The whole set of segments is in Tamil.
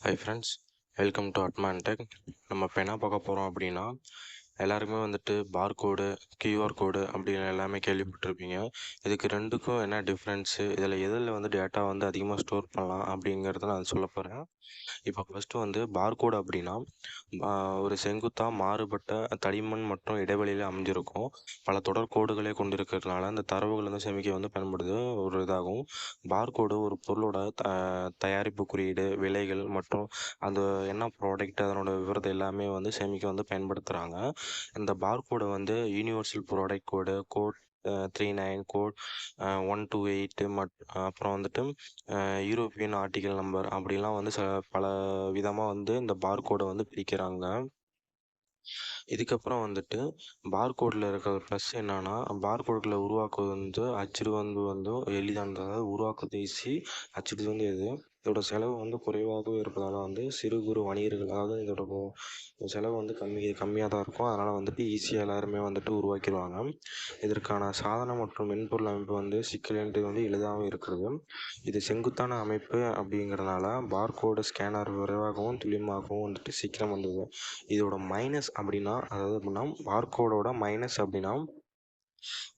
ஹாய் ஃப்ரெண்ட்ஸ், வெல்கம் டு அட்மான் டெக். நம்ம இப்போ என்ன பார்க்க போகிறோம் அப்படின்னா, எல்லாருமே வந்துட்டு பார்கோடு, கியூஆர் கோடு அப்படின்னு எல்லாமே கேள்விப்பட்டிருப்பீங்க. இதுக்கு ரெண்டுக்கும் என்ன டிஃப்ரென்ஸு, எதில் வந்து டேட்டா வந்து அதிகமாக ஸ்டோர் பண்ணலாம் அப்படிங்கிறத நான் சொல்ல போகிறேன். இப்போ ஃபஸ்ட்டு வந்து பார்கோடு அப்படின்னா, ஒரு செங்குத்தாக மாறுபட்ட தடிமன் மற்றும் இடைவெளியில் அமைஞ்சிருக்கும். பல தொடர் கோடுகளை கொண்டிருக்கிறதுனால அந்த தரவுகள் வந்து சேமிக்க வந்து பயன்படுது ஒரு இதாகும். பார்கோடு ஒரு பொருளோட தயாரிப்பு குறியீடு, விலைகள் மற்றும் அந்த என்ன ப்ராடக்ட் அதனோட விவரத்தை எல்லாமே வந்து சேமிக்க வந்து பயன்படுத்துகிறாங்க. இந்த பார்கோடை வந்து யூனிவர்சல் ப்ராடக்ட் கோட் 39 கோட் 128 அப்புறம் வந்துட்டு யூரோப்பியன் ஆர்டிகல் நம்பர் அப்படிலாம் வந்து பல விதமாக வந்து இந்த பார்கோடை வந்து பிரிக்கிறாங்க. இதுக்கப்புறம் வந்துட்டு பார்கோடில் இருக்கிற ப்ளஸ் என்னன்னா, பார்கோடுகளை உருவாக்குவது வந்து அச்சிடுவது எளிதானது. அதாவது உருவாக்குவது ஈஸி, அச்சிடுவது வந்து இதோட செலவு வந்து குறைவாகவும் இருப்பதால் வந்து சிறு குறு வணிகர்கள், அதாவது இதோட செலவு வந்து கம்மியாக தான் இருக்கும். அதனால் வந்துட்டு ஈஸியாக எல்லாருமே வந்துட்டு உருவாக்கிடுவாங்க. இதற்கான சாதனம் மற்றும் மென்பொருள் அமைப்பு வந்து சிக்கலின்றி வந்து எளிதாகவும் இருக்கிறது. இது செங்குத்தான அமைப்பு அப்படிங்கிறதுனால பார்கோடு ஸ்கேனர் விரைவாகவும் துல்லியமாகவும் வந்துட்டு சீக்கிரம் வந்தது. இதோட மைனஸ் அப்படின்னா, அதாவது எப்படின்னா பார்கோடோட மைனஸ் அப்படின்னா,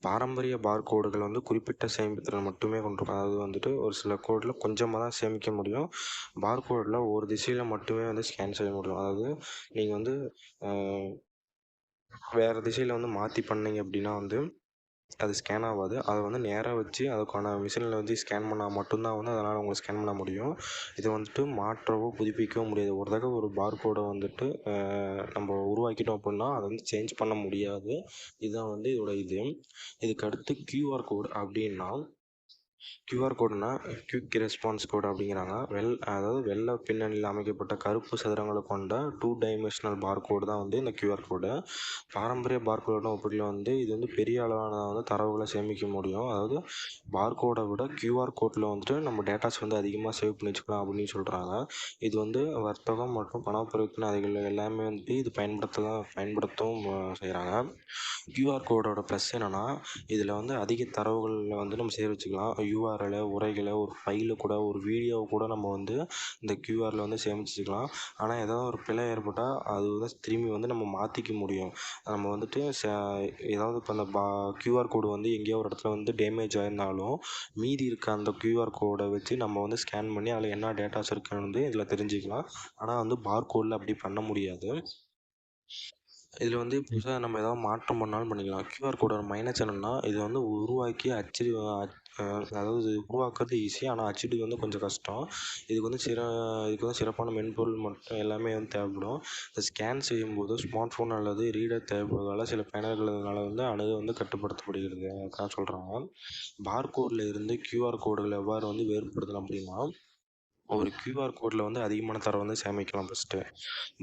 பாரம்பரிய பார்கோடுகள் வந்து குறிப்பிட்ட சேமிப்புத்திறன் மட்டுமே கொண்டிருக்கும். அதாவது வந்துட்டு ஒரு சில கோடில் கொஞ்சமாக தான் சேமிக்க முடியும். பார்கோடில் ஒரு திசையில் மட்டுமே வந்து ஸ்கேன் செய்ய முடியும். அதாவது நீங்கள் வந்து வேறு திசையில் வந்து மாற்றி பண்ணீங்க அப்படின்னா வந்து அது ஸ்கேன் ஆகாது. அதை வந்து நேராக வச்சு அதுக்கான மிஷினில் வந்து ஸ்கேன் பண்ணால் மட்டும்தான் வந்து அதனால் உங்களுக்கு ஸ்கேன் பண்ண முடியும். இதை வந்துட்டு மாற்றவோ புதுப்பிக்கவோ முடியாது. ஒரு தடவை ஒரு பார்கோடை வந்துட்டு நம்ம உருவாக்கிட்டோம் அப்படின்னா அதை வந்து சேஞ்ச் பண்ண முடியாது. இதுதான் வந்து இதுக்கு அடுத்து கியூஆர் கோடு அப்படின்னா, கியூஆர் கோடுனா குயிக் ரெஸ்பான்ஸ் கோடு அப்படிங்கிறாங்க. அதாவது வெள்ளை பின்னணியில் அமைக்கப்பட்ட கருப்பு சதுரங்களை கொண்ட 2 டைமென்ஷனல் பார்கோடு தான் வந்து இந்த கியூஆர் கோடு. பாரம்பரிய பார்கோட ஒப்பிடல வந்து இது வந்து பெரிய அளவான வந்து தரவுகளை சேமிக்க முடியும். அதாவது பார்கோடை விட கியூஆர் கோடில் வந்துட்டு நம்ம டேட்டாஸ் வந்து அதிகமாக சேவ் பண்ணி வச்சுக்கலாம் அப்படின்னு சொல்கிறாங்க. இது வந்து வர்த்தகம் மற்றும் பணப்பரிவர்த்தனை அதிகள் எல்லாமே வந்துட்டு இது பயன்படுத்தவும் செய்கிறாங்க. கியூஆர் கோடோட ப்ளஸ் என்னென்னா, இதில் வந்து அதிக தரவுகளில் வந்து நம்ம வச்சுக்கலாம். யூஆர்எல், உரைகளை, ஒரு ஃபைலு கூட, ஒரு வீடியோவை கூட நம்ம வந்து இந்த கியூஆரில் வந்து சேமிச்சுக்கலாம். ஆனால் ஏதாவது ஒரு பிழை ஏற்பட்டால் அது வந்து திரும்பி வந்து நம்ம மாற்றிக்க முடியும். நம்ம வந்துட்டு ஏதாவது இப்போ அந்த கியூஆர் கோடு வந்து எங்கேயோ ஒரு இடத்துல வந்து டேமேஜ் ஆயிருந்தாலும் மீதி இருக்க அந்த கியூஆர் கோடை வச்சு நம்ம வந்து ஸ்கேன் பண்ணி அதில் என்ன டேட்டாஸ் இருக்குன்னு வந்து இதில் தெரிஞ்சுக்கலாம். ஆனால் வந்து பார்கோடில் அப்படி பண்ண முடியாது. இதில் வந்து புதுசாக நம்ம ஏதாவது மாற்றம் பண்ணாலும் பண்ணிக்கலாம். கியூஆர் கோடோட மைனஸ் என்னென்னா, இது வந்து உருவாக்கி அதாவது உருவாக்குறது ஈஸி, ஆனால் அச்சிடுவது வந்து கொஞ்சம் கஷ்டம். இதுக்கு வந்து சிறப்பான மென்பொருள் மற்றும் எல்லாமே வந்து தேவைப்படும். இந்த ஸ்கேன் செய்யும்போது ஸ்மார்ட் ஃபோன் அல்லது ரீடர் தேவைப்படுவதால் சில பயனர்களால் வந்து வந்து கட்டுப்படுத்தப்படுகிறது. அதுதான் சொல்கிறாங்க. பார்கோடில் இருந்து கியூஆர் கோடுகள் எவ்வாறு வந்து வேறுபடுத்தலாம் அப்படின்னா, ஒரு கியூஆர் கோடில் வந்து அதிகமான தரவை வந்து சேமிக்கலாம் ஃபஸ்ட்டு.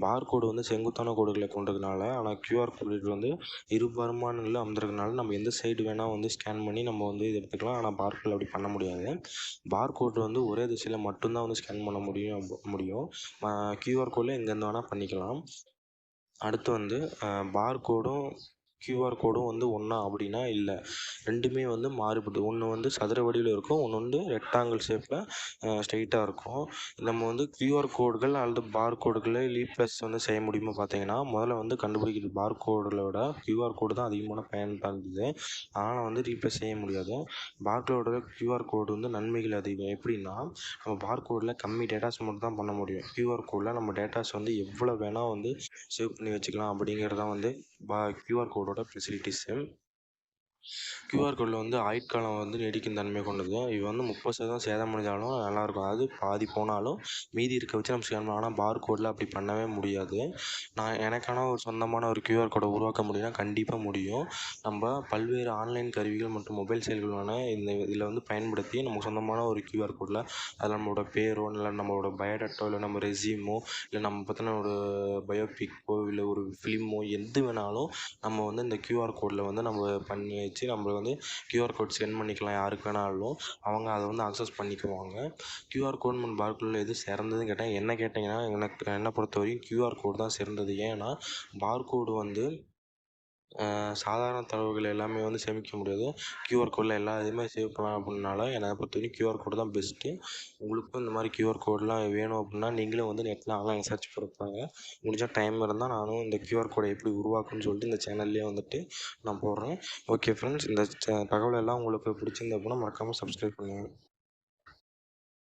பார்கோடு வந்து செங்குத்தான கோடுகளை கொண்டதுனால, ஆனால் கியூஆர் கோடு வந்து இரு பரிமாணங்களில் அமைந்திருக்கனால நம்ம எந்த சைடு வேணால் வந்து ஸ்கேன் பண்ணி நம்ம வந்து இது எடுத்துக்கலாம். ஆனால் பார்கோடில் அப்படி பண்ண முடியாது. பார்கோடு வந்து ஒரே திசையில் மட்டும்தான் வந்து ஸ்கேன் பண்ண முடியும். கியூஆர் கோடில் எங்கேருந்து வேணால் பண்ணிக்கலாம். அடுத்து வந்து பார்கோடும் கியூஆர் கோடும் வந்து ஒன்றா அப்படின்னா இல்லை. ரெண்டுமே வந்து மாறுபடுது. ஒன்று வந்து சதுர வடிவில் இருக்கும், ஒன்று வந்து ரெக்டாங்கிள் ஷேப்பில் ஸ்ட்ரெயிட்டாக இருக்கும். நம்ம வந்து கியூஆர் கோடுகள் அல்லது பார்கோடுகளை ரீப்ளேஸ் வந்து செய்ய முடியுமா பார்த்தீங்கன்னா, முதல்ல வந்து கண்டுபிடிக்கிறது பார்கோடோட கியூஆர் கோடு தான் அதிகமான பயன்படுது. அதனால் வந்து ரீப்ளேஸ் செய்ய முடியாது. பார்கோடோட கியூஆர் கோடு வந்து நன்மைகள் அதிகம். எப்படின்னா, நம்ம பார்கோடில் கம்மி டேட்டாஸ் மட்டும் தான் பண்ண முடியும். கியூஆர் கோடில் நம்ம டேட்டாஸ் வந்து எவ்வளோ வேணால் வந்து சேவ் பண்ணி வச்சுக்கலாம். அப்படிங்கிறது தான் வந்து கியூஆர் கோடோட ஃபெசிலிட்டிஸு. கியூஆர் கோடில் வந்து ஆயுட்காலம் வந்து நீடிக்கும் தன்மை கொண்டது. இது வந்து 30% சேதமடைஞ்சாலும் நல்லாயிருக்கும். அதாவது பாதி போனாலும் மீதி இருக்க வச்சு நம்ம ஸ்கேன் பண்ணலாம். ஆனால் பார்கோடில் அப்படி பண்ணவே முடியாது. எனக்கான ஒரு சொந்தமான ஒரு கியூஆர் கோடை உருவாக்க முடியும்னா கண்டிப்பாக முடியும். நம்ம பல்வேறு ஆன்லைன் கருவிகள் மற்றும் மொபைல் செயல்களான இதில் வந்து பயன்படுத்தி நமக்கு சொந்தமான ஒரு கியூஆர் கோடில் அதில் நம்மளோட பேரோ, இல்லை நம்மளோட பயோடேட்டோ, இல்லை நம்ம ரெஸ்யூமோ, இல்லை நம்ம பற்றின ஒரு பயோபிக்கோ, இல்லை ஒரு ஃபிலிமோ எது வேணாலும் நம்ம வந்து இந்த கியூஆர் கோடில் வந்து நம்ம பண்ணி வச்சு நம்ம வந்து கியூஆர் கோட் சென்ட் பண்ணிக்கலாம் யாருக்கு வேணாலும். அவங்க அதை வந்து அக்சஸ் பண்ணிக்குவாங்க. கியூஆர் கோட் மற்றும் பார்கோடில் எது சிறந்ததுன்னு கேட்டிங்கன்னா என்னை பொறுத்த வரைக்கும் கியூஆர் கோடு தான் சிறந்தது. ஏன்னா பார்கோடு வந்து சாதாரண தரவுகள் எல்லாமே வந்து சேமிக்க முடியாது. கியூஆர் கோடில் எல்லா இதுவுமே சேவ் பண்ணலாம் அப்படின்னால என்னை பொறுத்தவரைக்கும் கியூஆர் கோடு தான் பெஸ்ட்டு. உங்களுக்கும் இந்த மாதிரி கியூஆர் கோடெலாம் வேணும் அப்படின்னா நீங்களும் வந்து நெட்டில் ஆன்லைன் சர்ச் கொடுப்பாங்க. முடிஞ்சால் டைம் இருந்தால் நானும் இந்த கியூஆர் கோடை எப்படி உருவாக்குன்னு சொல்லிட்டு இந்த சேனல்லேயே வந்துட்டு நான் போடுறேன். ஓகே ஃப்ரெண்ட்ஸ், இந்த தகவல் எல்லாம் உங்களுக்கு பிடிச்சிருந்தா அப்படின்னா மறக்காமல் சப்ஸ்கிரைப் பண்ணுங்கள்.